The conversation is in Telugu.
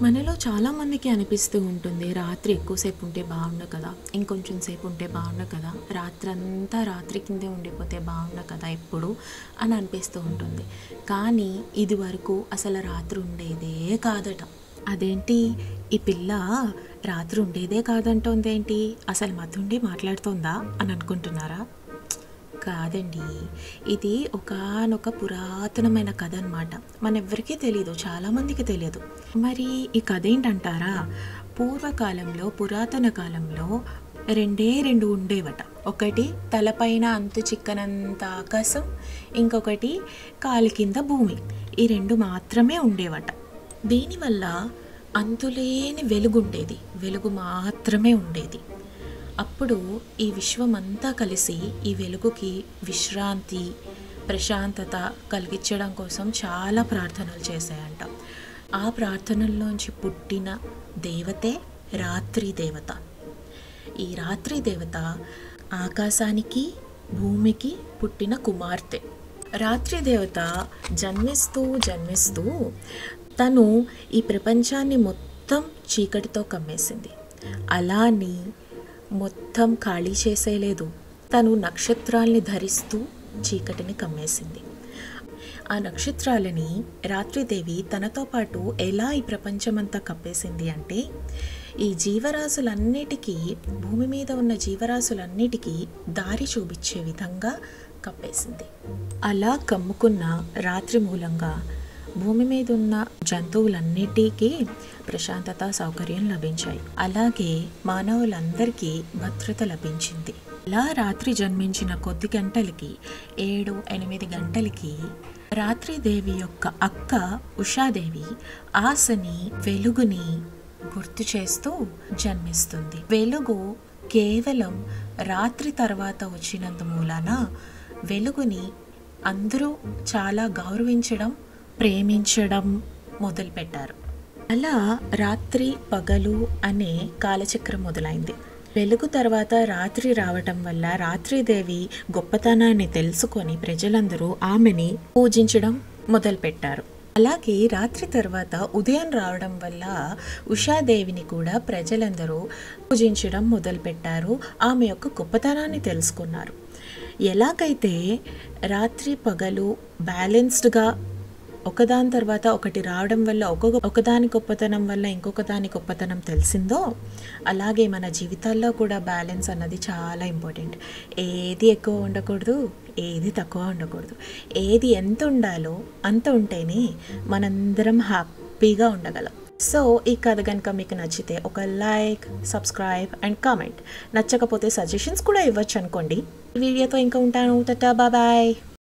మనలో చాలామందికి అనిపిస్తూ ఉంటుంది రాత్రి ఎక్కువసేపు ఉంటే బాగుండు కదా, ఇంకొంచెం సేపు ఉంటే బాగుండు కదా, రాత్రంతా రాత్రి కిందే ఉండిపోతే బాగుండు కదా ఎప్పుడు అని అనిపిస్తూ ఉంటుంది. కానీ ఇది వరకు అసలు రాత్రి ఉండేదే కాదట. అదేంటి ఈ పిల్ల రాత్రి ఉండేదే కాదంటోంది ఏంటి, అసలు మతుండి మాట్లాడుతోందా అని అనుకుంటున్నారా? కాదండి, ఇది ఒకానొక పురాతనమైన కథ అనమాట. మనెవ్వరికీ తెలియదు, చాలామందికి తెలియదు. మరి ఈ కథ ఏంటంటారా? పూర్వకాలంలో, పురాతన కాలంలో రెండే రెండు ఉండేవట. ఒకటి తలపైన అంతు చిక్కనంత ఆకాశం, ఇంకొకటి కాలి కింద భూమి. ఈ రెండు మాత్రమే ఉండేవట. దీనివల్ల అంతులేని వెలుగుండేది, వెలుగు మాత్రమే ఉండేది. అప్పుడు ఈ విశ్వమంతా కలిసి ఈ వెలుగుకి విశ్రాంతి, ప్రశాంతత కలిగించడం కోసం చాలా ప్రార్థనలు చేశాయంట. ఆ ప్రార్థనల్లోంచి పుట్టిన దేవతే రాత్రి దేవత. ఈ రాత్రి దేవత ఆకాశానికి, భూమికి పుట్టిన కుమార్తె. రాత్రి దేవత జన్మిస్తూ జన్మిస్తూ తను ఈ ప్రపంచాన్ని మొత్తం చీకటితో కమ్మేసింది. అలాని మొత్తం ఖాళీ చేసేయలేదు. తను నక్షత్రాల్ని ధరిస్తూ చీకటిని కమ్మేసింది. ఆ నక్షత్రాలని రాత్రిదేవి తనతో పాటు ఎలా ఈ ప్రపంచమంతా కప్పేసింది అంటే, ఈ జీవరాశులన్నిటికీ, భూమి మీద ఉన్న జీవరాశులన్నిటికీ దారి చూపించే విధంగా కప్పేసింది. అలా కమ్ముకున్న రాత్రి మూలంగా భూమి మీద ఉన్న జంతువులన్నిటికీ ప్రశాంతత, సౌకర్యం లభించాయి. అలాగే మానవులందరికీ భద్రత లభించింది. అలా రాత్రి జన్మించిన కొద్ది గంటలకి, 7-8 గంటలకి రాత్రిదేవి యొక్క అక్క ఉషాదేవి ఆశని, వెలుగుని గుర్తు చేస్తూ జన్మిస్తుంది. వెలుగు కేవలం రాత్రి తర్వాత వచ్చినందు మూలాన వెలుగుని అందరూ చాలా గౌరవించడం, ప్రేమించడం మొదలుపెట్టారు. అలా రాత్రి పగలు అనే కాలచక్రం మొదలైంది. వెలుగు తర్వాత రాత్రి రావటం వల్ల రాత్రిదేవి గొప్పతనాన్ని తెలుసుకొని ప్రజలందరూ ఆమెని పూజించడం మొదలుపెట్టారు. అలాగే రాత్రి తర్వాత ఉదయం రావడం వల్ల ఉషాదేవిని కూడా ప్రజలందరూ పూజించడం మొదలుపెట్టారు. ఆమె యొక్క గొప్పతనాన్ని తెలుసుకున్నారు. ఎలాగైతే రాత్రి పగలు బ్యాలెన్స్డ్గా ఒకదాని తర్వాత ఒకటి రావడం వల్ల ఒకదాని గొప్పతనం వల్ల ఇంకొక దాని గొప్పతనం తెలిసిందో, అలాగే మన జీవితాల్లో కూడా బ్యాలెన్స్ అన్నది చాలా ఇంపార్టెంట్. ఏది ఎక్కువ ఉండకూడదు, ఏది తక్కువ ఉండకూడదు. ఏది ఎంత ఉండాలో అంత ఉంటేనే మనందరం హ్యాపీగా ఉండగలం. సో ఈ కథ కనుక మీకు నచ్చితే ఒక లైక్, సబ్స్క్రైబ్ అండ్ కామెంట్. నచ్చకపోతే సజెషన్స్ కూడా ఇవ్వచ్చు అనుకోండి. ఈ వీడియోతో ఇంకా ఉంటాను. టాటా, బాయ్.